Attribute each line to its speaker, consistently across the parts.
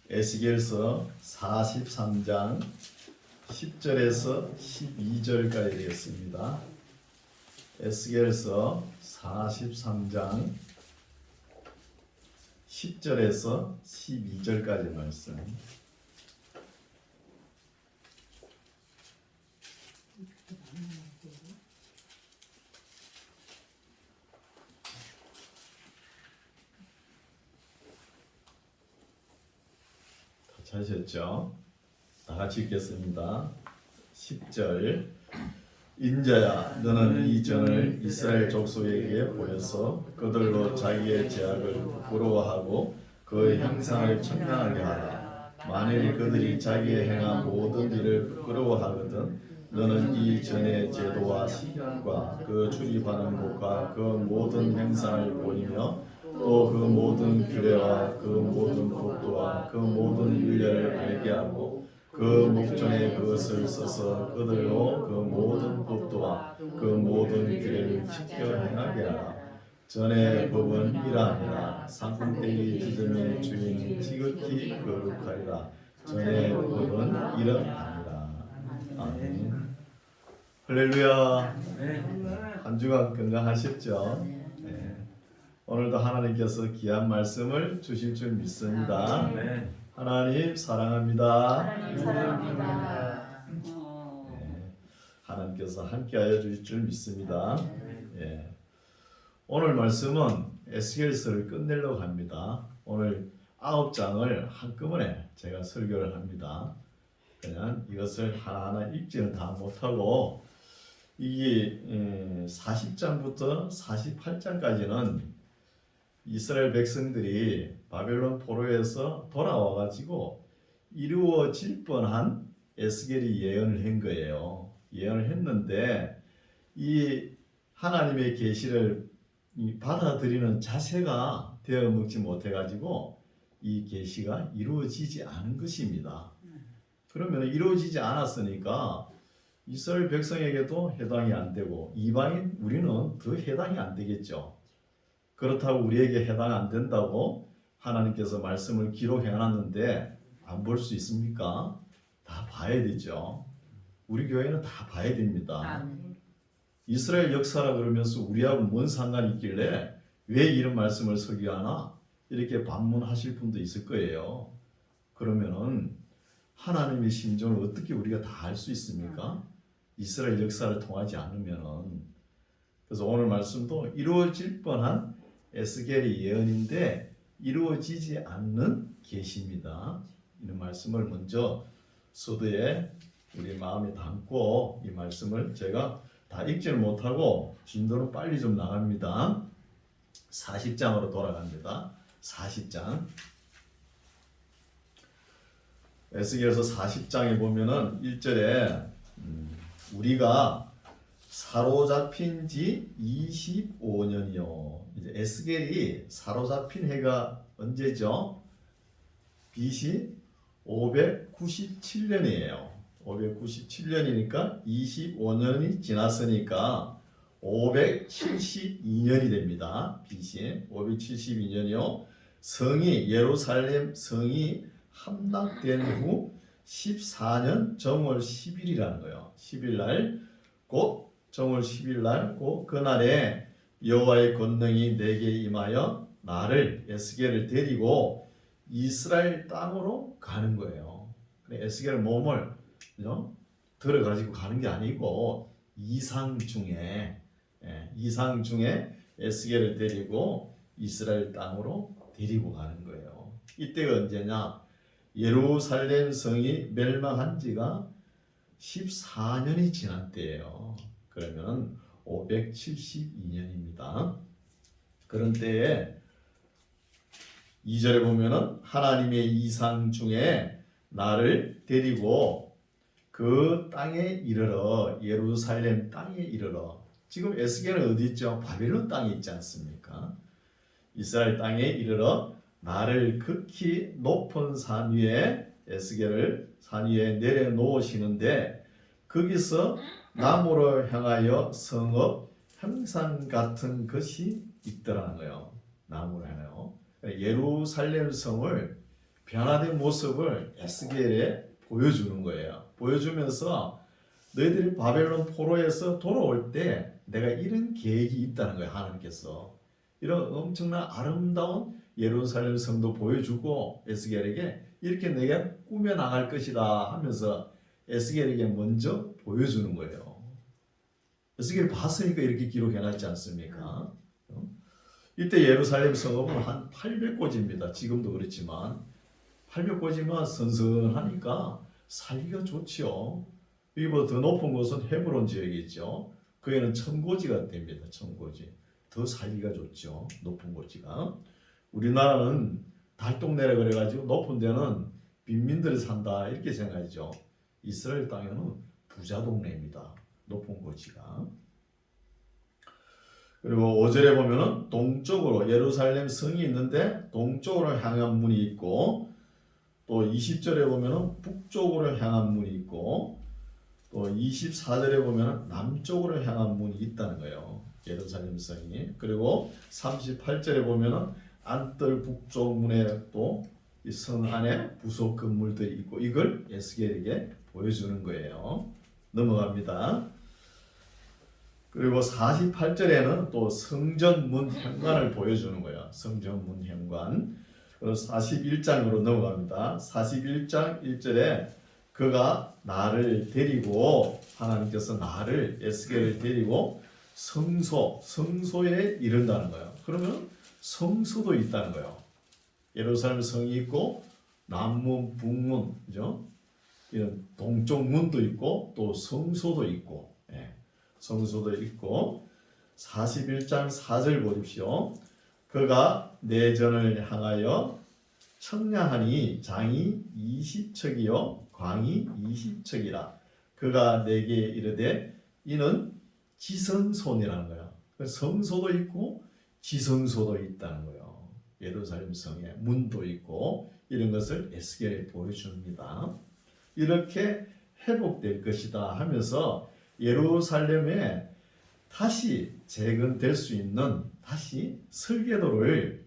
Speaker 1: 에스겔서 43장 10절에서 12절까지 되겠습니다. 에스겔서 43장 10절에서 12절까지 말씀. 찾으셨죠? 다 같이 읽겠습니다. 10절. 인자야, 너는 이 전을 이스라엘 족속에게 보여서 그들로 자기의 죄악을 부끄러워하고 그 형상을 청량하게 하라. 만일 그들이 자기의 행한 모든 일을 부끄러워하거든 너는 이 전의 제도와 시간과 그 출입하는 곳과 그 모든 형상을 보이며 또 그 모든 규례와 그 모든 법도와 그 모든 율례를 알게 하고 그 목전에 그것을 써서 그들로 그 모든 법도와 그 모든 규례를 지켜 행하게 하라. 전의 법은 이러하니라. 상품대기 지점의 주인은 지극히 거룩하리라. 전의 법은 이러하니라. 아멘. 할렐루야. 한 주간 건강하셨죠? 오늘도 하나님께서 귀한 말씀을 주실 줄 믿습니다. 하나님 사랑합니다. 하나님께서 함께하여 주실 줄 믿습니다. 오늘 말씀은 에스겔서를 끝내려고 합니다. 오늘 9장을 한꺼번에 제가 설교를 합니다. 그냥 이것을 하나하나 읽지는 다 못하고 이게 40장부터 48장까지는 이스라엘 백성들이 바벨론 포로에서 돌아와가지고 이루어질 뻔한 에스겔이 예언을 한 거예요. 예언을 했는데 이 하나님의 계시를 받아들이는 자세가 되어 먹지 못해가지고 이 계시가 이루어지지 않은 것입니다. 그러면 이루어지지 않았으니까 이스라엘 백성에게도 해당이 안 되고 이방인 우리는 더 해당이 안 되겠죠. 그렇다고 우리에게 해당 안 된다고 하나님께서 말씀을 기록해 놨는데 안 볼 수 있습니까? 다 봐야 되죠. 우리 교회는 다 봐야 됩니다. 이스라엘 역사라 그러면서 우리하고 뭔 상관이 있길래 왜 이런 말씀을 설교하나? 이렇게 반문하실 분도 있을 거예요. 그러면은 하나님의 심정을 어떻게 우리가 다 알 수 있습니까? 이스라엘 역사를 통하지 않으면은. 그래서 오늘 말씀도 이루어질 뻔한 에스겔의 예언인데 이루어지지 않는 계시입니다. 이런 말씀을 먼저 서두에 우리 마음에 담고 이 말씀을 제가 다 읽지를 못하고 진도는 빨리 좀 나갑니다. 40장으로 돌아갑니다. 40장. 에스겔서 40장에 보면은 1절에 우리가 사로잡힌 지 25년이요. 이제 에스겔이 사로잡힌 해가 언제죠? BC 597년이에요. 597년이니까 25년이 지났으니까 572년이 됩니다. BC 572년이요. 성이 예루살렘 성이 함락된 후 14년 정월 10일이라는 거예요. 10일 날 곧 정월 10일 날 곧 그날에 여호와의 권능이 내게 임하여 나를 에스겔을 데리고 이스라엘 땅으로 가는 거예요. 에스겔 몸을 들어가지고 가는 게 아니고 이상 중에 에스겔을 데리고 이스라엘 땅으로 데리고 가는 거예요. 이때가 언제냐? 예루살렘 성이 멸망한 지가 14년이 지난 때예요. 그러면 572년입니다. 그런 때에 2절에 보면은 하나님의 이상 중에 나를 데리고 그 땅에 이르러 예루살렘 땅에 이르러. 지금 에스겔은 어디 있죠? 바벨론 땅에 있지 않습니까? 이스라엘 땅에 이르러 나를 극히 높은 산 위에 에스겔을 산 위에 내려놓으시는데 거기서 나무로 향하여 성읍 형상 같은 것이 있더라는 거예요. 나무로 향하여 예루살렘 성을 변화된 모습을 에스겔에 보여주는 거예요. 보여주면서 너희들이 바벨론 포로에서 돌아올 때 내가 이런 계획이 있다는 거예요. 하나님께서 이런 엄청난 아름다운 예루살렘 성도 보여주고 에스겔에게 이렇게 내가 꾸며 나갈 것이다 하면서 에스겔에게 먼저 보여주는 거예요. 에스겔이 봤으니까 이렇게 기록해놨지 않습니까? 이때 예루살렘 성읍은 한 800고지입니다. 지금도 그렇지만 800고지만 선선하니까 살기가 좋지요. 이보다 더 높은 곳은 헤브론 지역이 있죠. 거기는 1000고지가 됩니다. 1000고지. 더 살기가 좋죠. 높은 고지가. 우리나라는 달동네라 그래가지고 높은 데는 빈민들이 산다 이렇게 생각하죠. 이스라엘 땅에는 부자 동네입니다. 높은 고지가. 그리고 5절에 보면은 동쪽으로 예루살렘 성이 있는데 동쪽으로 향한 문이 있고, 또 20절에 보면은 북쪽으로 향한 문이 있고, 또 24절에 보면은 남쪽으로 향한 문이 있다는 거예요. 예루살렘 성이. 그리고 38절에 보면은 안뜰 북쪽 문에 또 이 성 안에 부속 건물들이 있고, 이걸 에스겔에게 보여주는 거예요. 넘어갑니다. 그리고 48절에는 또 성전 문 현관을 보여주는 거예요. 성전 문 현관. 그리고 41장으로 넘어갑니다. 41장 1절에 그가 나를 데리고, 하나님께서 나를 에스겔을 데리고 성소에 이른다는 거예요. 그러면 성소도 있다는 거예요. 예루살렘 성이 있고 남문, 북문, 그죠? 이런 동쪽 문도 있고 또 성소도 있고, 성소도 있고. 41장 4절 보십시오. 그가 내 전을 향하여 청량하니 장이 20척이요 광이 20척이라. 그가 내게 이르되 이는 지성소니라는 거예요. 성소도 있고 지성소도 있다는 거예요. 예루살렘 성에 문도 있고 이런 것을 에스겔에 보여줍니다. 이렇게 회복될 것이다 하면서 예루살렘에 다시 재건될 수 있는 다시 설계도를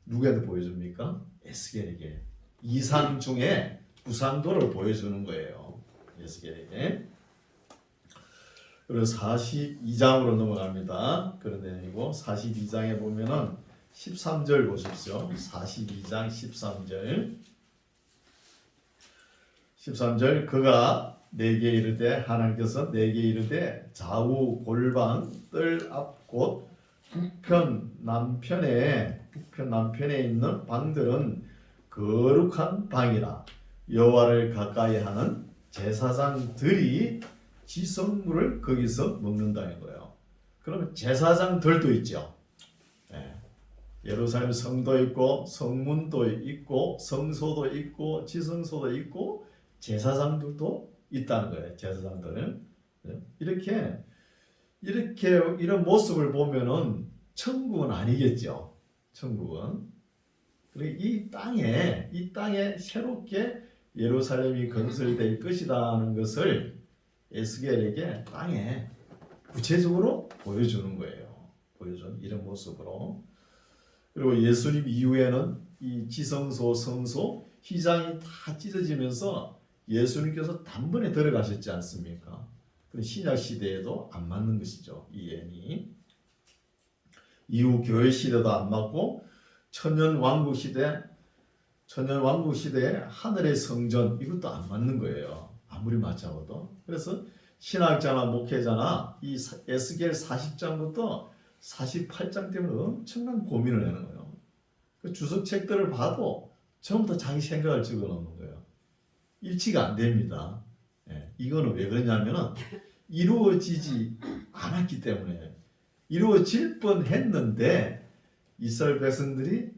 Speaker 1: 누구한테 보여줍니까? 에스겔에게. 이상 중에 구상도를 보여주는 거예요. 에스겔에게. 그리고 42장으로 넘어갑니다. 그런 내용이고, 42장에 보면은 13절 보십시오. 42장 13절. 13절 그가 내게 이르되, 하나님께서 내게 이르되 좌우 골방 뜰 앞 곧 북편 남편에 있는 방들은 거룩한 방이라. 여호와를 가까이 하는 제사장들이 지성물을 거기서 먹는다는 거예요. 그러면 제사장들도 있죠. 예루살렘 성도 있고 성문도 있고 성소도 있고 지성소도 있고 제사장들도 있다는 거예요. 제사장들. 이렇게 이런 모습을 보면은 천국은 아니겠죠. 천국은. 그리고 이 땅에 새롭게 예루살렘이 건설될 것이라는 것을 에스겔에게 땅에 구체적으로 보여주는 거예요. 보여준 이런 모습으로. 그리고 예수님 이후에는 이 지성소, 성소, 휘장이 다 찢어지면서 예수님께서 단번에 들어가셨지 않습니까? 신약 시대에도 안 맞는 것이죠. 이 예언이. 이후 교회 시대도 안 맞고 천년 왕국 시대에 하늘의 성전, 이것도 안 맞는 거예요. 아무리 맞잡아도. 그래서 신학자나 목회자나 이 에스겔 40장부터 48장 때문에 엄청난 고민을 하는 거예요. 그 주석책들을 봐도 전부 다 자기 생각을 적어 놓는 거예요. 일치가 안 됩니다. 이거는 왜 그러냐면은 이루어지지 않았기 때문에. 이루어질 뻔했는데 이스라엘 백성들이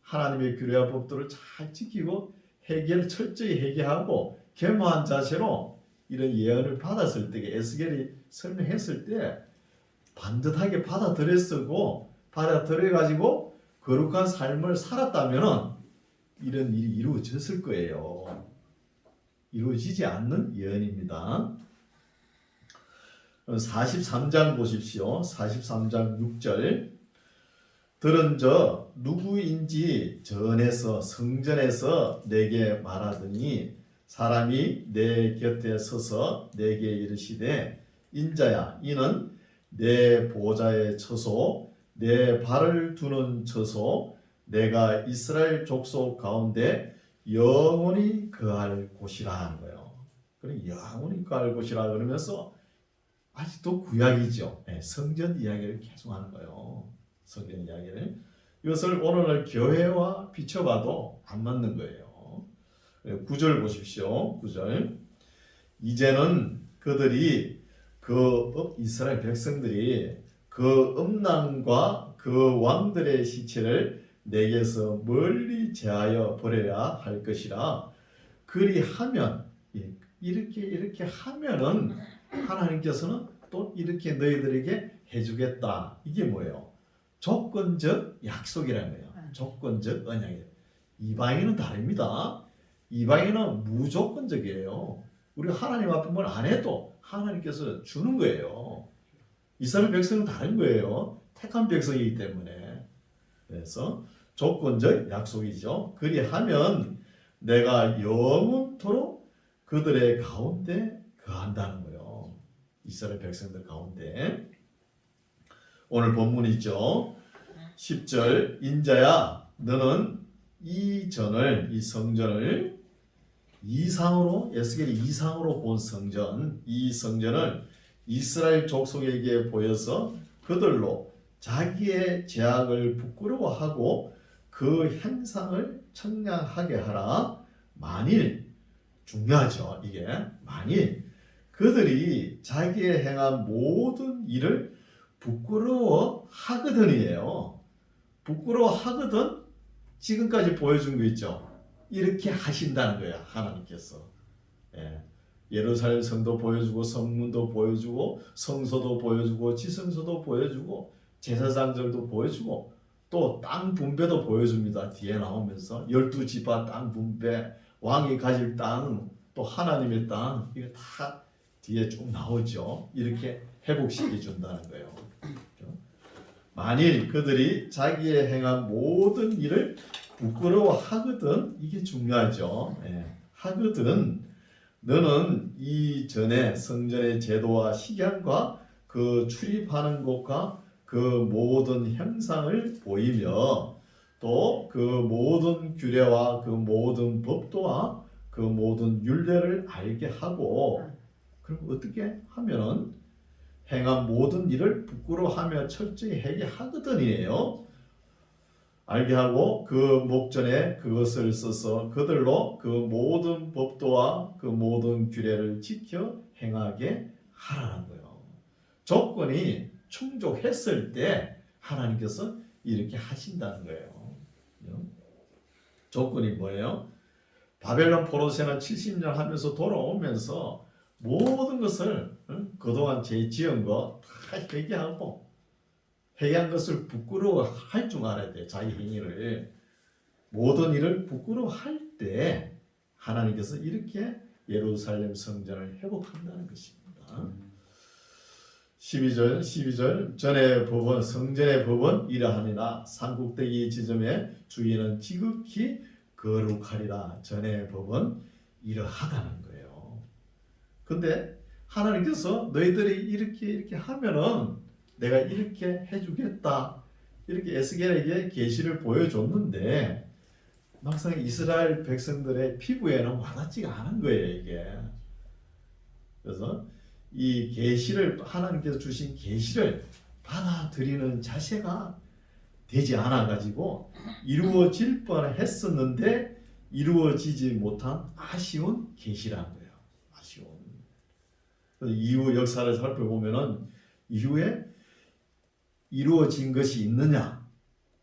Speaker 1: 하나님의 규례와 법도를 잘 지키고 철저히 회개하고 겸허한 자세로 이런 예언을 받았을 때, 에스겔이 설명했을 때 반듯하게 받아들여가지고 거룩한 삶을 살았다면은 이런 일이 이루어졌을 거예요. 이루어지지 않는 예언입니다. 43장 보십시오. 43장 6절. 들은저 누구인지 전에서 성전에서 내게 말하더니 사람이 내 곁에 서서 내게 이르시되 인자야 이는 내 보좌의 처소 내 발을 두는 처소 내가 이스라엘 족속 가운데 영원히 거할 곳이라 하는 거예요. 그래 영원히 거할 곳이라 그러면서 아직도 구약이죠. 네, 성전 이야기를 계속 하는 거예요. 성경 이야기를. 이것을 오늘날 교회와 비춰봐도 안 맞는 거예요. 9절 보십시오. 9절. 이제는 그들이 이스라엘 백성들이 그 음란과 그 왕들의 시체를 내게서 멀리 제하여 버려야 할 것이라 그리하면 이렇게 하면은 하나님께서는 또 이렇게 너희들에게 해주겠다. 이게 뭐예요? 조건적 약속이라는 거예요. 조건적 언약이에요. 이방인은 다릅니다. 이방인은 무조건적이에요. 우리가 하나님 앞에 뭘 안 해도 하나님께서 주는 거예요. 이스라엘 백성은 다른 거예요. 택한 백성이기 때문에. 그래서 조건적 약속이죠. 그리하면 내가 영원토록 그들의 가운데 거한다는 거예요. 이스라엘 백성들 가운데. 오늘 본문이죠. 10절 인자야 너는 이 성전을 이상으로 에스겔이 이상으로 본 성전 이 성전을 이스라엘 족속에게 보여서 그들로 자기의 죄악을 부끄러워하고 그 형상을 청량하게 하라. 만일 중요하죠. 이게 만일 그들이 자기의 행한 모든 일을 부끄러워하거든이에요. 부끄러워하거든 지금까지 보여준 거 있죠. 이렇게 하신다는 거야 하나님께서. 예루살렘 성도 보여주고 성문도 보여주고 성소도 보여주고 지성소도 보여주고 제사장들도 보여주고 또 땅 분배도 보여줍니다. 뒤에 나오면서 12지파 땅 분배 왕이 가질 땅 또 하나님의 땅 이거 다 뒤에 쭉 나오죠. 이렇게 회복시켜 준다는 거예요. 만일 그들이 자기의 행한 모든 일을 부끄러워하거든 이게 중요하죠. 하거든 너는 이전에 성전의 제도와 식양과 그 출입하는 곳과 그 모든 형상을 보이며 또 그 모든 규례와 그 모든 법도와 그 모든 율례를 알게 하고 그럼 어떻게 하면은 행한 모든 일을 부끄러워하며 철저히 하게 하거든이에요. 알게 하고 그 목전에 그것을 써서 그들로 그 모든 법도와 그 모든 규례를 지켜 행하게 하라는 거예요. 조건이 충족했을 때 하나님께서 이렇게 하신다는 거예요. 조건이 뭐예요? 바벨론 포로세는 70년 하면서 돌아오면서 모든 것을 그동안 죄 지은 거 다 회개한 것을 부끄러워할 줄 알아야 돼. 자기 행위를 모든 일을 부끄러워할 때 하나님께서 이렇게 예루살렘 성전을 회복한다는 것입니다. 12절 전의 법은 성전의 법은 이러하니라 산꼭대기 지점에 주인은 지극히 거룩하리라. 전의 법은 이러하다는 거예요. 근데 하나님께서 너희들이 이렇게 하면은 내가 이렇게 해주겠다. 이렇게 에스겔에게 계시를 보여줬는데 막상 이스라엘 백성들의 피부에는 와닿지가 않은 거예요, 이게. 그래서 이 계시를 하나님께서 주신 계시를 받아들이는 자세가 되지 않아 가지고 이루어질 뻔했었는데 이루어지지 못한 아쉬운 계시라는 거예요. 아쉬운. 이후 역사를 살펴보면은 이후에 이루어진 것이 있느냐?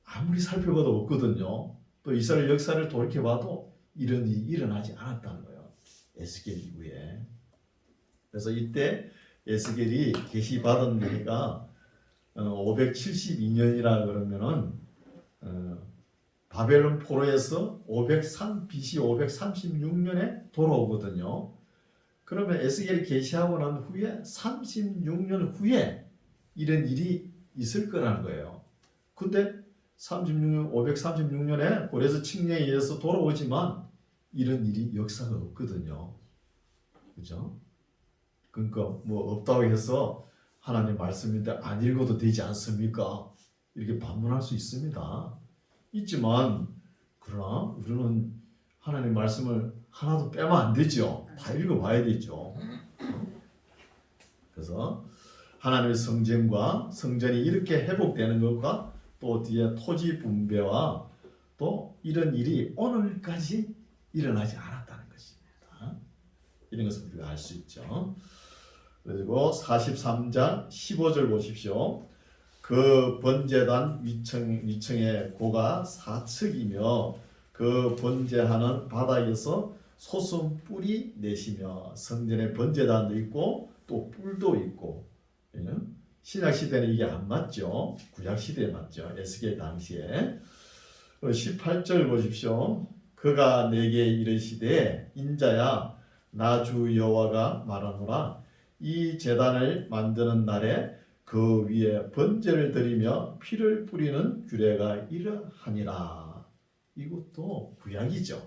Speaker 1: 아무리 살펴봐도 없거든요. 또 이스라엘 역사를 돌이켜봐도 이런 일이 일어나지 않았다는 거예요. 에스겔 이후에. 그래서 이때 에스겔이 계시 받은 때가 572년이라 그러면은 바벨론 포로에서 BC 536년에 돌아오거든요. 그러면 에스겔이 계시하고 난 후에 36년 후에 이런 일이 있을 거라는 거예요. 근데 36년, 536년에 고레스 칙령에 의해서 돌아오지만 이런 일이 역사가 없거든요. 그죠? 그러니까 뭐 없다고 해서 하나님 말씀인데 안 읽어도 되지 않습니까? 이렇게 반문할 수 있습니다. 있지만 그러나 우리는 하나님 말씀을 하나도 빼면 안 되죠. 다 읽어봐야 되죠. 그래서 하나님의 성전과 성전이 이렇게 회복되는 것과 또 뒤에 토지 분배와 또 이런 일이 오늘까지 일어나지 않았다는 것입니다. 이런 것을 우리가 알 수 있죠. 그리고 43장 15절 보십시오. 그 번제단 위층의 고가 4척이며 그 번제하는 바닥에서 소순 뿔이 내시며 성전에 번제단도 있고 또 뿔도 있고. 신약 시대는 이게 안 맞죠. 구약 시대에 맞죠. 에스겔 당시에. 18절 보십시오. 그가 내게 이르시되 인자야 나 주 여호와가 말하노라 이 제단을 만드는 날에 그 위에 번제를 드리며 피를 뿌리는 규례가 이러하니라. 이것도 구약이죠.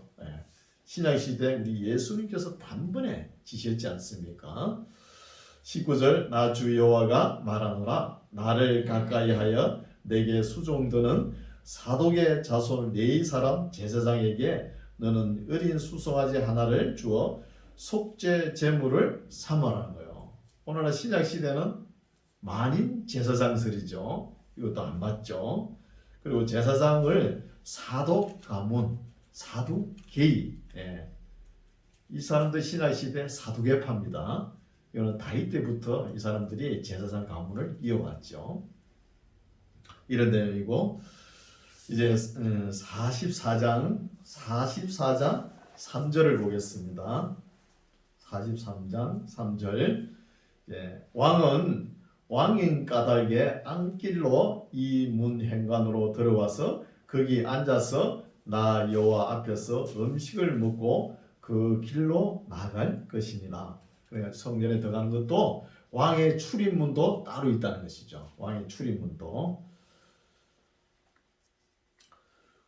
Speaker 1: 신약 시대 우리 예수님께서 단번에 지셨지 않습니까? 19절 나 주 여호와가 말하노라 나를 가까이하여 내게 수종드는 사독의 자손 네 사람 제사장에게 너는 어린 수송아지 하나를 주어 속죄 제물을 삼으라는 거예요. 오늘날 신약 시대는 만인 제사장설이죠. 이것도 안 맞죠. 그리고 제사장을 사독 가문, 사독 계의, 이 사람들 신약 시대 사두개파입니다. 이거는 다윗 때부터 이 사람들이 제사장 가문을 이어왔죠. 이런 내용이고 이제 44장 3절을 보겠습니다. 43장 3절 왕은 왕인 까닭에 안길로 이 문 현관으로 들어와서 거기 앉아서 나 여호와 앞에서 음식을 먹고 그 길로 나갈 것이니라. 그러니까 성전에 들어가는 것도 왕의 출입문도 따로 있다는 것이죠. 왕의 출입문도.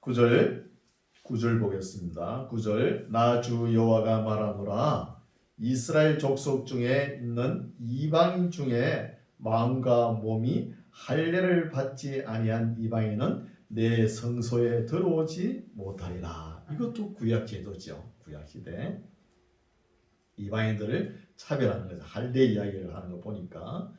Speaker 1: 9절 보겠습니다. 9절 나 주 여호와가 말하노라 이스라엘 족속 중에 있는 이방인 중에 마음과 몸이 할례를 받지 아니한 이방인은 내 성소에 들어오지 못하리라. 이것도 구약 제도죠. 구약 시대 이방인들을 차별하는 거죠. 할례 이야기를 하는 거 보니까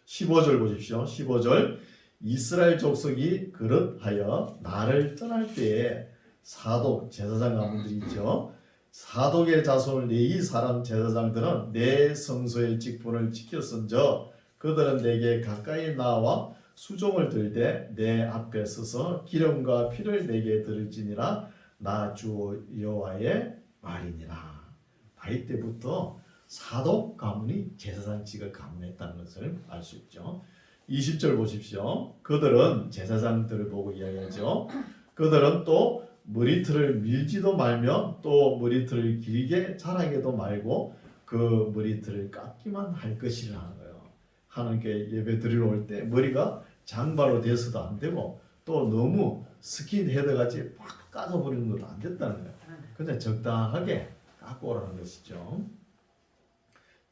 Speaker 1: 15절 보십시오. 15절 이스라엘 족속이 그릇하여 나를 떠날 때에 사독 제사장 가문들이 있죠. 사독의 자손을 네 사람 제사장들은 내 성소의 직분을 지켰은저 그들은 내게 가까이 나와 수종을 들되 내 앞에 서서 기름과 피를 내게 들을지니라 나 주 여호와의 말이니라. 다윗 때부터 사독 가문이 제사장직을 가문했다는 것을 알 수 있죠. 20절 보십시오. 그들은 제사장들을 보고 이야기하죠. 그들은 또 머리털을 밀지도 말며 또 머리털을 길게 자라게도 말고 그 머리털을 깎기만 할 것이라 하는 거예요. 하나님께 예배 드리러 올 때 머리가 장발로 돼서도 안 되고 또 너무 스킨헤드 같이 팍 까져버리는 것도 안 됐다는 거예요. 그냥 적당하게 깎고 오라는 것이죠.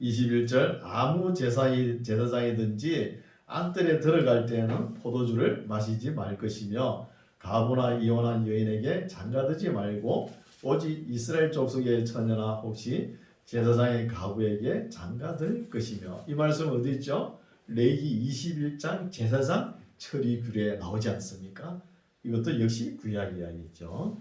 Speaker 1: 21절 아무 제사장이든지 안뜰에 들어갈 때에는 포도주를 마시지 말 것이며 가부나 이혼한 여인에게 장가들지 말고 오직 이스라엘 족속의 처녀나 혹시 제사장의 가부에게 장가들 것이며 이 말씀 어디 있죠? 레위기 21장 제사장 처리 규례에 나오지 않습니까? 이것도 역시 구약 이야기죠.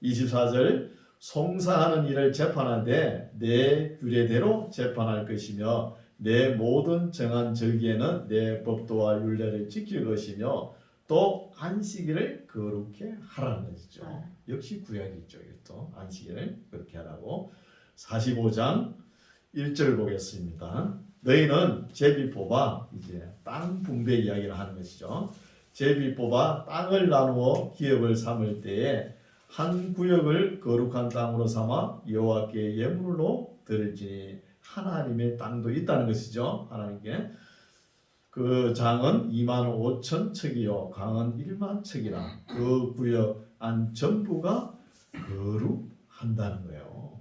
Speaker 1: 24절 송사하는 일을 재판하되 내 규례대로 재판할 것이며 내 모든 정한 절기에는 내 법도와 율례를 지킬 것이며 또 안식일을 거룩해 하라는 것이죠. 역시 구약이죠. 이것도 안식일을 그렇게 하라고. 45장 1절 보겠습니다. 너희는 제비 뽑아 이제 땅 분배 이야기를 하는 것이죠. 제비 뽑아 땅을 나누어 기업을 삼을 때에 한 구역을 거룩한 땅으로 삼아 여호와께 예물로 드릴지니 하나님의 땅도 있다는 것이죠. 하나님께. 그 장은 2만 5천 척이요 강은 1만 척이라 그 구역 안 전부가 거룩한다는 거예요.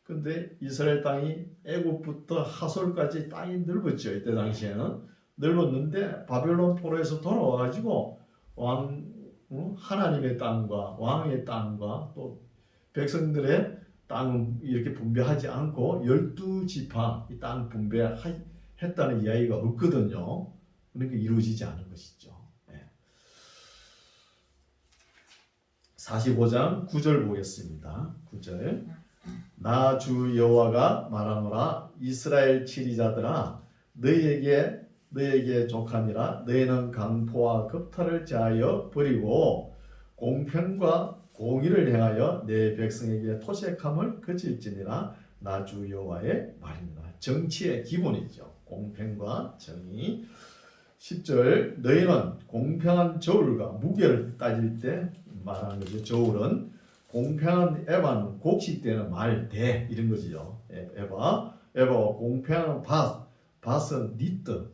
Speaker 1: 근데 이스라엘 땅이 애굽부터 하솔까지 땅이 넓었죠. 이때 당시에는 넓었는데 바벨론 포로에서 돌아와가지고 하나님의 땅과 왕의 땅과 또 백성들의 땅은 이렇게 분배하지 않고 12지파 이 땅 분배했다는 이야기가 없거든요. 그러니까 이루어지지 않은 것이죠. 45장 9절 보겠습니다. 9절 나 주 여호와가 말하노라 이스라엘 치리자들아 너희에게 족함이라 너희는 강포와 겁탈을 제하여 버리고 공평과 공의를 행하여 내 백성에게 토색함을 그칠지니라 나 주 여호와의 말입니다. 정치의 기본이죠. 공평과 정의. 10절 너희는 공평한 저울과 무게를 따질 때 말하는 거죠. 저울은 공평한 에바는 곡식되는 말대 이런 거죠. 에바와 공평한 밭은 리터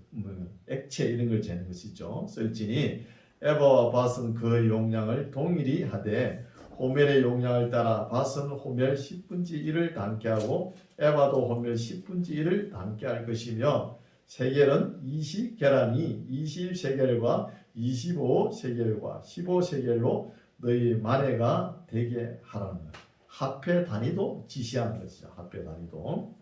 Speaker 1: 액체 이런 걸 재는 것이죠. 썰지니 에바와 밭은 그 용량을 동일히 하되 호멜의 용량을 따라 밭은 호멜 10분의 1을 담게 하고 에바도 호멜 10분의 1을 담게 할 것이며 세겔은 20계란이 20세겔과 25세겔과 15세겔로 너희 만회가 되게 하라는 합해 단위도 지시하는 것이죠. 합해 단위도.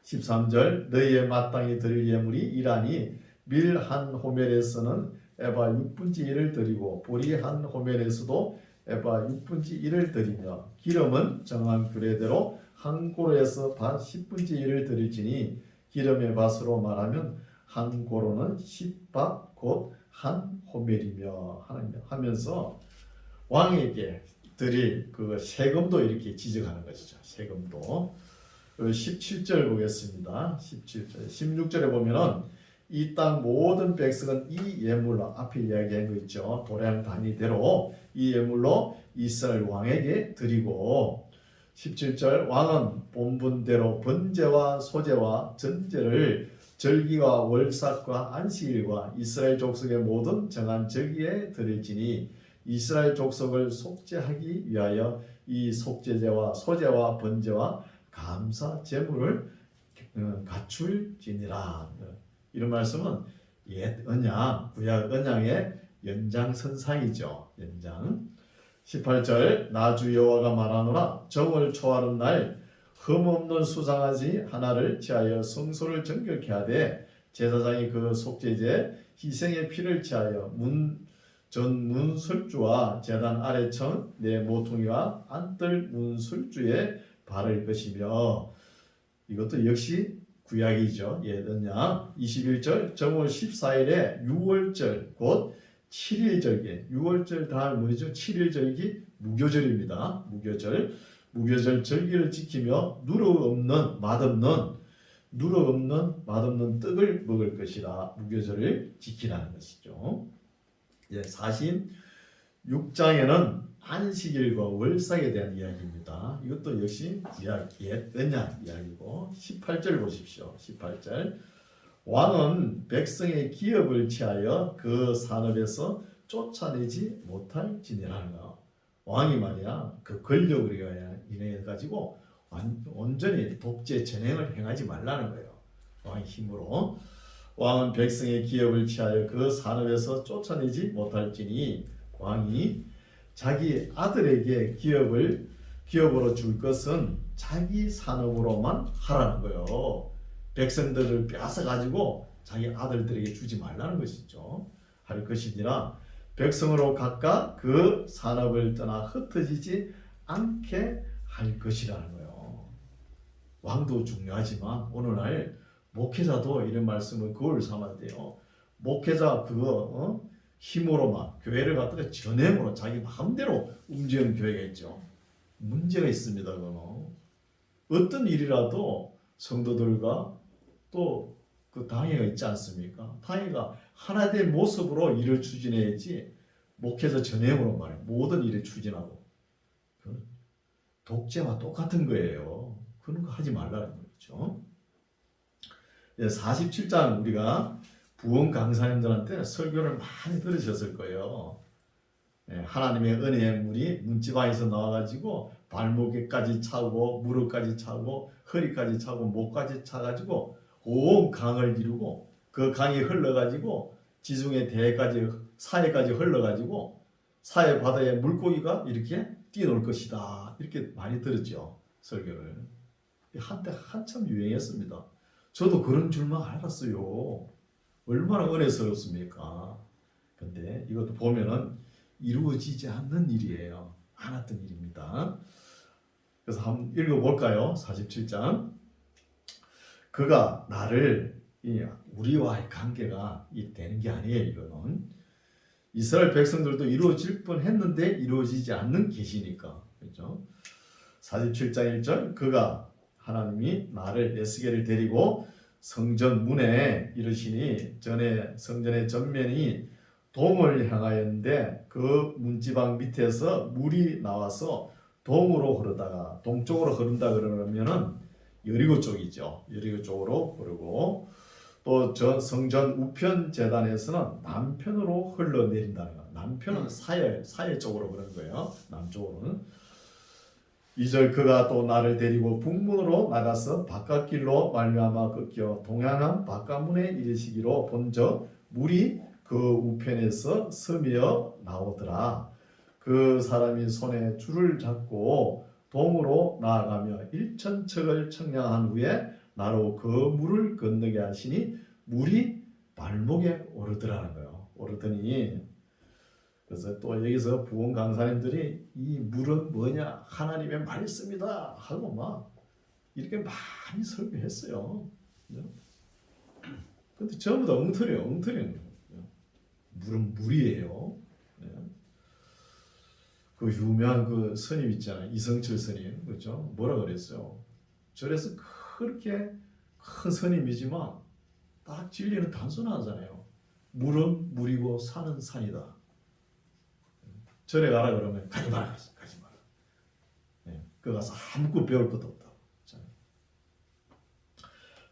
Speaker 1: 13절 너희의 마땅히 드릴 예물이 이라니 밀 한 호멜에서는 에바 6분의 1을 드리고 보리 한 호멜에서도 에바 6분의 1을 드리며 기름은 정한 규례대로 한 고로에서 밭 10분의 1을 드릴지니 기름의 밭으로 말하면 한 고로는 10밭 곧 한 호멜이며 하면서 왕에게 드릴 그 세금도 이렇게 지적하는 것이죠. 세금도. 17절 보겠습니다. 17절. 16절에 보면은 이 땅 모든 백성은 이 예물로 앞에 이야기한 거 있죠. 도량 단위대로 이 예물로 이스라엘 왕에게 드리고 17절 왕은 본분대로 번제와 소제와 전제를 절기와 월삭과 안식일과 이스라엘 족속의 모든 정한 절기에 드릴지니 이스라엘 족속을 속죄하기 위하여 이 속죄제와 소제와 번제와 감사 제물을 갖출지니라. 이런 말씀은 옛 언약, 구약 언약의 연장선상이죠. 연장. 18절 나 주 여호와가 말하노라 정월 초하는 날 흠없는 수상아지 하나를 취하여 성소를 정결케 하되 제사장이 그 속죄제 희생의 피를 취하여 전문설주와 제단 아래청 내 모퉁이와 안뜰 문설주에 바를 것이며 이것도 역시 구약이죠. 옛 언약. 21절 정월 14일에 6월절 곧 7일절기 6월절 다음 뭐죠? 7일절기 무교절입니다. 무교절 절기를 지키며 누룩 없는 맛없는 떡을 먹을 것이라 무교절을 지키라는 것이죠. 46장에는 안식일과 월삭에 대한 이야기입니다. 이것도 역시 구약 옛 언약 이야기고 18절 보십시오. 18절 왕은 백성의 기업을 취하여 그 산업에서 쫓아내지 못할지니라는 거. 왕이 말이야 그 권력을 인해 가지고 온전히 독재 전횡을 행하지 말라는 거예요. 왕의 힘으로 왕은 백성의 기업을 취하여 그 산업에서 쫓아내지 못할지니 왕이 자기 아들에게 기업으로 줄 것은 자기 산업으로만 하라는 거예요. 백성들을 빼앗아 가지고 자기 아들들에게 주지 말라는 것이죠. 할 것이니라 백성으로 각각 그 산업을 떠나 흩어지지 않게 할 것이라는 거예요. 왕도 중요하지만 오늘날 목회자도 이런 말씀을 그걸 삼아야 돼요. 목회자 그거 힘으로만 교회를 갖다가 전행으로 자기 마음대로 움직이는 교회가 있죠. 문제가 있습니다. 그거는 어떤 일이라도 성도들과 또 그 당회가 있지 않습니까? 당회가 하나 된 모습으로 일을 추진해야지 목회자 전행으로 말해 모든 일을 추진하고 독재와 똑같은 거예요. 그런 거 하지 말라는 거죠. 47장 우리가 부흥 강사님들한테 설교를 많이 들으셨을 거예요. 하나님의 은혜의 물이 문지방에서 나와가지고 발목에까지 차고 무릎까지 차고 허리까지 차고 목까지 차가지고 온 강을 이루고 그 강이 흘러가지고 지중해 대해까지 사해까지 흘러가지고 사해 바다에 물고기가 이렇게 뛰어놀 것이다. 이렇게 많이 들었죠. 설교를. 한때 한참 유행했습니다. 저도 그런 줄만 알았어요. 얼마나 은혜스럽습니까? 근데 이것도 보면은 이루어지지 않는 일이에요. 않았던 일입니다. 그래서 한번 읽어볼까요? 47장. 그가 나를, 우리와의 관계가 되는 게 아니에요. 이거는 이스라엘 백성들도 이루어질 뻔했는데 이루어지지 않는 계시니까. 그렇죠? 47장 1절. 그가 하나님이 나를 에스겔을 데리고 성전 문에 이르시니 전에 성전의 전면이 동을 향하였는데 그 문지방 밑에서 물이 나와서 동으로 흐르다가 동쪽으로 흐른다 그러면은 여리고 쪽이죠. 여리고 쪽으로 흐르고 또 저 성전 우편 제단에서는 남편으로 흘러내린다는 거. 남편은 사해 쪽으로 그런 거예요. 남쪽으로는. 2절 그가 또 나를 데리고 북문으로 나가서 바깥길로 말미암아 꺾여 동양한 바깥문에 이르시기로 본적 물이 그 우편에서 스며 나오더라. 그 사람이 손에 줄을 잡고 동으로 나아가며 1,000척을 청량한 후에 나로 그 물을 건너게 하시니 물이 발목에 오르더라는 거예요. 오르더니 그래서 또 여기서 부흥 강사님들이 이 물은 뭐냐? 하나님의 말씀이다 하고 막 이렇게 많이 설교했어요. 근데 전부 다 엉터리예요. 물은 물이에요. 그 유명한 그 스님 있잖아요. 이성철 스님. 그렇죠? 뭐라 그랬어요? 절에서 그렇게 큰 스님이지만 딱 진리는 단순하잖아요. 물은 물이고 산은 산이다. 절에 가라 그러면 가지 마라. 그 가서 아무것도 배울 것도 없다.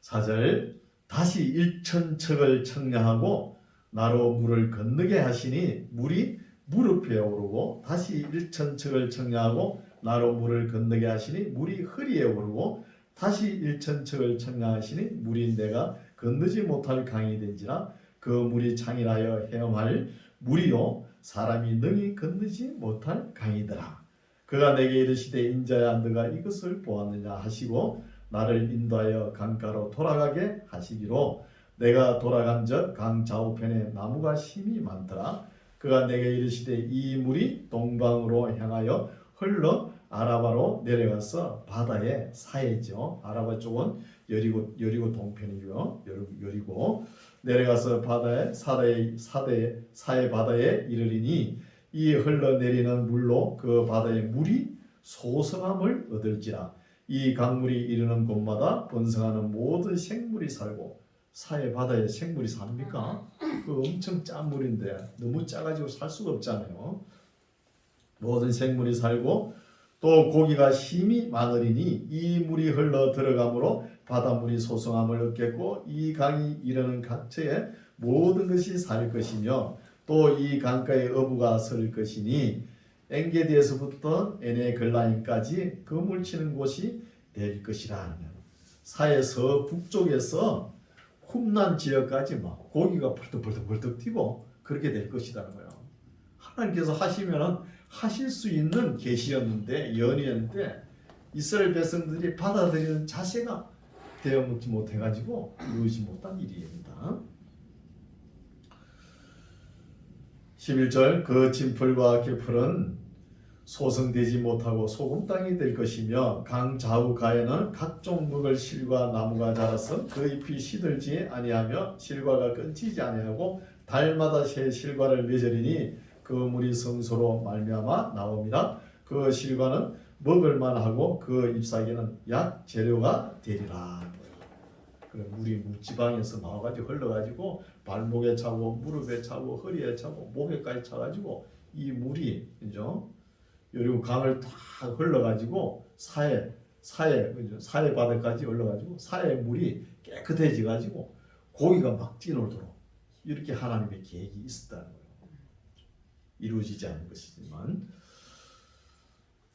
Speaker 1: 4절 다시 1,000척을 청량하고 나로 물을 건너게 하시니 물이 무릎에 오르고 다시 1,000척을 청량하고 나로 물을 건너게 하시니 물이 허리에 오르고 다시 1,000척을 청량하시니 물이 내가 건너지 못할 강이 된지라 그 물이 창이라여 헤엄할 물이요 사람이 능히 건너지 못할 강이더라. 그가 내게 이르시되 인자야 너가 이것을 보았느냐 하시고 나를 인도하여 강가로 돌아가게 하시기로 내가 돌아간즉 강 좌우편에 나무가 심이 많더라. 그가 내게 이르시되 이 물이 동방으로 향하여 흘러 아라바로 내려가서 바다에 사해져. 아라바 쪽은 여리고 동편이고요. 여리고 내려가서 바다에 사해 바다에 이르리니 이 흘러내리는 물로 그 바다의 물이 소성함을 얻을지라. 이 강물이 이르는 곳마다 번성하는 모든 생물이 살고 사해 바다에 생물이 삽니까? 그 엄청 짠 물인데 너무 짜가지고 살 수가 없잖아요. 모든 생물이 살고 또 고기가 힘이 많으리니 이 물이 흘러 들어가므로 바닷물이 소성함을 얻겠고 이 강이 이르는 각처에 모든 것이 살 것이며 또 이 강가에 어부가 설 것이니 엔게디에서부터 에네글라임까지 그물 치는 곳이 될 것이라. 사해서 북쪽에서 훔난 지역까지 막 고기가 벌떡벌떡 튀고 그렇게 될 것이라는 거예요. 하나님께서 하시면은 하실 수 있는 계시였는데 연이었는데 이스라엘 백성들이 받아들이는 자세가 되어먹지 못해가지고 이루어지지 못한 일입니다. 11절 그 진풀과 개풀은 소성되지 못하고 소금 땅이 될 것이며 강 좌우 가에는 각종 먹을 실과 나무가 자라서 그 잎이 시들지 아니하며 실과가 끊지지 아니하고 달마다 새 실과를 맺으리니 그 물이 성소로 말미암아 나옵니다. 그 실과는 먹을 만하고 그 잎사귀는 약 재료가 되리라. 그래 물이 물지방에서 나와가지고 흘러가지고 발목에 차고 무릎에 차고 허리에 차고 목에까지 차가지고 이 물이 그죠? 그리고 강을 다 흘러가지고 사해 사해 바다까지 올라가지고 사해 물이 깨끗해져 가지고 고기가 막 뛰놀도록 이렇게 하나님의 계획이 있었다는 거예요. 이루어지지 않은 것이지만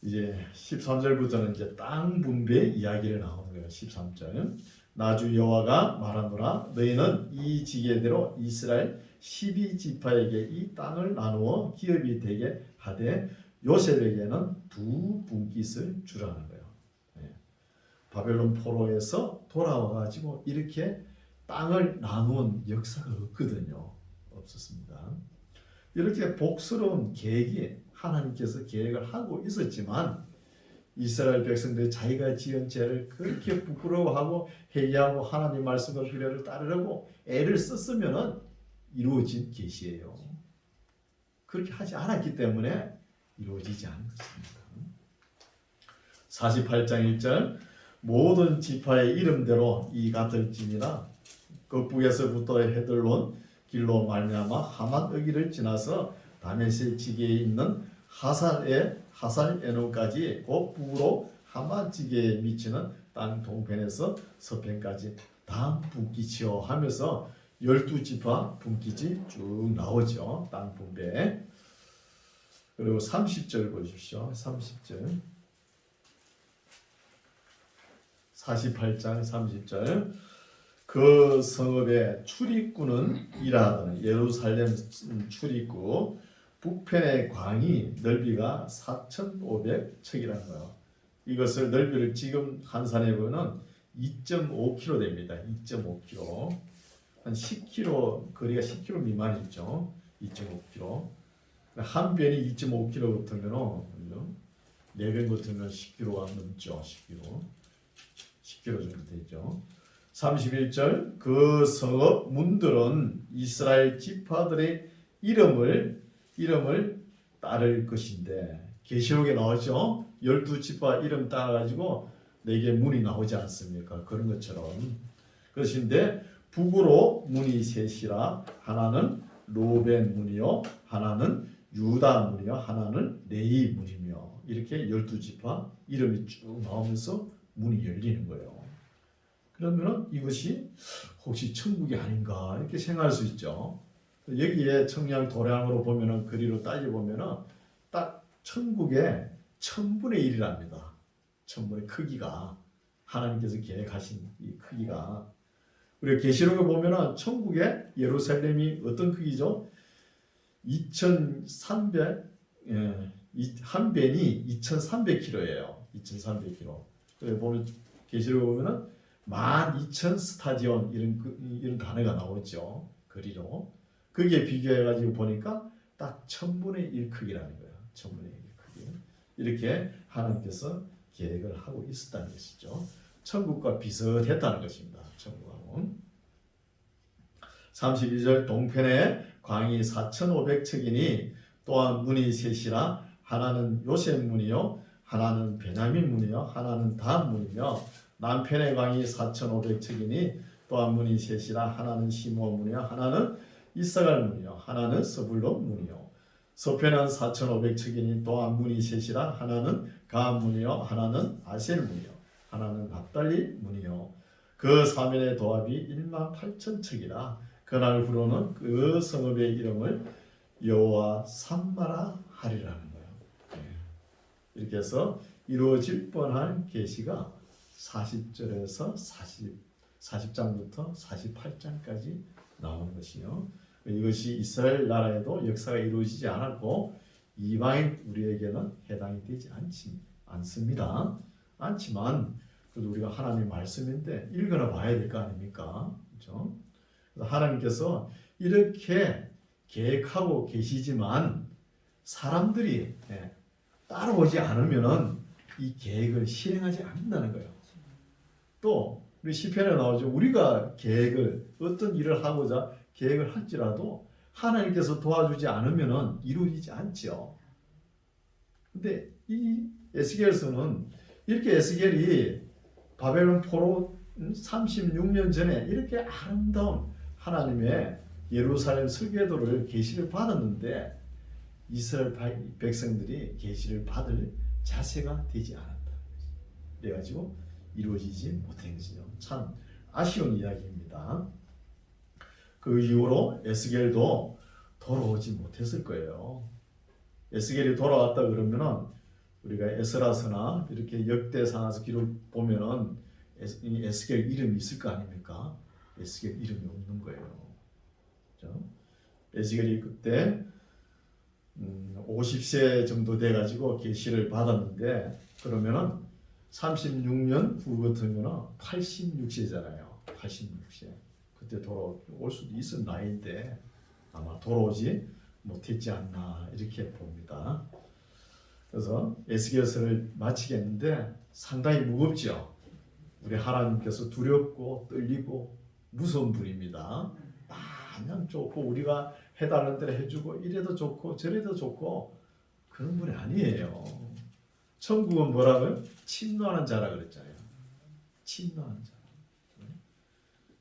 Speaker 1: 이제 13절부터는 이제 땅 분배 이야기를 나오는 거예요. 13절. 나주 여호와가 말하노라 너희는 이 지계대로 이스라엘 12지파에게 이 땅을 나누어 기업이 되게 하되 요셉에게는 두 분깃을 주라는 거예요. 바벨론 포로에서 돌아와 가지고 이렇게 땅을 나누은 역사가 없거든요. 없었습니다. 이렇게 복스러운 계획이 하나님께서 계획을 하고 있었지만 이스라엘 백성들이 자기가 지은 죄를 그렇게 부끄러워하고 회개하고 하나님 말씀과 규례를 따르려고 애를 썼으면 이루어진 계시예요. 그렇게 하지 않았기 때문에 이루어지지 않은 것입니다. 48장 1절 모든 지파의 이름대로 이 가들짐이나 북에서부터 헤들론 길로 말미암아 하만 어기를 지나서 다메섹 지게에 있는 하살 에논까지 곧 북으로 하만 지게에 미치는 땅 동편에서 서편까지 다 분깃이요 하면서 12지파 분깃이 쭉 나오죠. 땅 분배. 그리고 30절 보십시오. 30절 48장 30절 그 성읍의 출입구는 이라하더니 예루살렘 출입구 북편의 광이 넓이가 4,500척이라는 거예요. 이것을 넓이를 지금 환산해 보면 2.5km 됩니다. 2.5km 한 10km 거리가 10km 미만 있죠. 2.5km 한 변이 2.5km 같으면 4변 같으면 10km가 넘죠. 10km 정도 되죠. 31절 그 성읍 문들은 이스라엘 지파들의 이름을 따를 것인데 계시록에 나오죠. 12지파 이름 따가지고 4개 문이 나오지 않습니까? 그런 것처럼 그것인데 북으로 문이 셋이라 하나는 로벤 문이요 하나는 유다 문이요 하나는 레위 문이며 이렇게 12지파 이름이 쭉 나오면서 문이 열리는 거예요. 그러면 이것이 혹시 천국이 아닌가 이렇게 생각할 수 있죠. 여기에 청량 도량으로 보면은 거리로 따져 보면은 딱 천국의 1000분의 1이랍니다. 1000분의 크기가 하나님께서 계획하신 이 크기가 우리 계시록에 보면은 천국의 예루살렘이 어떤 크기죠? 2,300 한 변이 2,300km예요. 2,300km. 그래 보면 계시록에 보면은 12,000 스타디온 이런 단어가 나오죠. 거리로. 거기에 비교해 가지고 보니까 딱 1000분의 1 크기라는 거예요. 1000분의 1 크기. 이렇게 하나님께서 계획을 하고 있었다는 것이죠. 천국과 비슷했다는 것입니다. 천국하고. 32절 동편에 광이 4,500척이니 또한 문이 셋이라 하나는 요셉 문이요 하나는 베냐민 문이요 하나는 단 문이며 남편의 광이 4,500척이니 또한 문이 셋이라 하나는 시므온 문이요 하나는 이사갈 문이요 하나는 서불론 문이요 서편은 4,500척이니 또한 문이 셋이라 하나는 가한 문이요 하나는 아셀 문이요 하나는 납달리 문이요 그 사면의 도합이 18,000척이라 그날 후로는 그 성읍의 이름을 여호와 삼마라 하리라는 거예요. 이렇게 해서 이루어질 뻔한 계시가 40절에서 40장부터 48장까지 나오는 것이요. 이것이 이스라엘 나라에도 역사가 이루어지지 않았고 이방인 우리에게는 해당이 되지 않습니다. 않지만 그래도 우리가 하나님 말씀인데 읽어나 봐야 될 거 아닙니까? 그렇죠? 하나님께서 이렇게 계획하고 계시지만 사람들이 따라오지 않으면은 이 계획을 실행하지 않는다는 거예요. 또 우리 시편에 나오죠. 우리가 계획을 어떤 일을 하고자 계획을 할지라도 하나님께서 도와주지 않으면은 이루어지지 않죠. 근데 이 에스겔서는 이렇게 에스겔이 바벨론 포로 36년 전에 이렇게 아름다운 하나님의 예루살렘 설계도를 계시를 받았는데 이스라엘 백성들이 계시를 받을 자세가 되지 않았다. 그래가지고 이루어지지 못한 것이죠. 참 아쉬운 이야기입니다. 그 이후로 에스겔도 돌아오지 못했을 거예요. 에스겔이 돌아왔다 그러면은 우리가 에스라서나 이렇게 역대상에서 기록 보면은 에스겔 이름이 있을 거 아닙니까? 에스겔 이름이 없는 거예요. 그렇죠? 에스겔이 그때 50세 정도 돼가지고 계시를 받았는데 그러면은 36년 후 같으면은 86세잖아요. 86세. 그때 돌아올 수도 있을 나이인데 아마 돌아오지 못했지 않나 이렇게 봅니다. 그래서 에스겔서를 마치겠는데 상당히 무겁죠. 우리 하나님께서 두렵고 떨리고 무서운 분입니다. 마냥 좋고 우리가 해달라는 대로 해주고 이래도 좋고 저래도 좋고 그런 분이 아니에요. 천국은 뭐라고요? 침노하는 자라 그랬잖아요. 침노하는 자.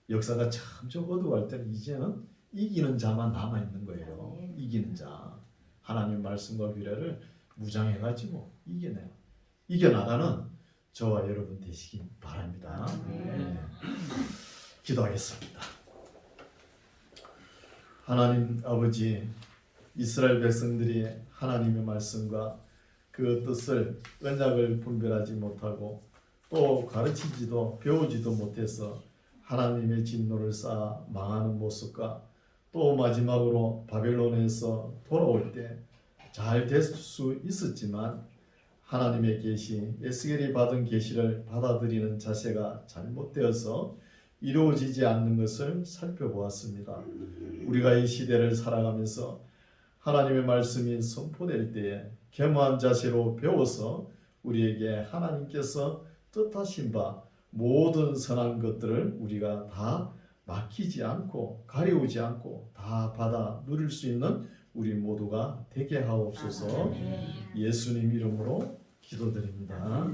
Speaker 1: 역사가 점점 어두워갈 때는 이제는 이기는 자만 남아있는 거예요. 이기는 자. 하나님 말씀과 규례를 무장해가지고 이겨나가는 저와 여러분 되시기 바랍니다. 네. 기도하겠습니다. 하나님 아버지, 이스라엘 백성들이 하나님의 말씀과 그 뜻을 언약을 분별하지 못하고 또 가르치지도 배우지도 못해서 하나님의 진노를 쌓아 망하는 모습과 또 마지막으로 바벨론에서 돌아올 때 잘 될 수 있었지만 하나님의 계시, 에스겔이 받은 계시를 받아들이는 자세가 잘못되어서 이루어지지 않는 것을 살펴보았습니다. 우리가 이 시대를 살아가면서 하나님의 말씀이 선포될 때에 겸허한 자세로 배워서 우리에게 하나님께서 뜻하신 바 모든 선한 것들을 우리가 다 막히지 않고 가려우지 않고 다 받아 누릴 수 있는 우리 모두가 되게 하옵소서. 예수님 이름으로 기도드립니다.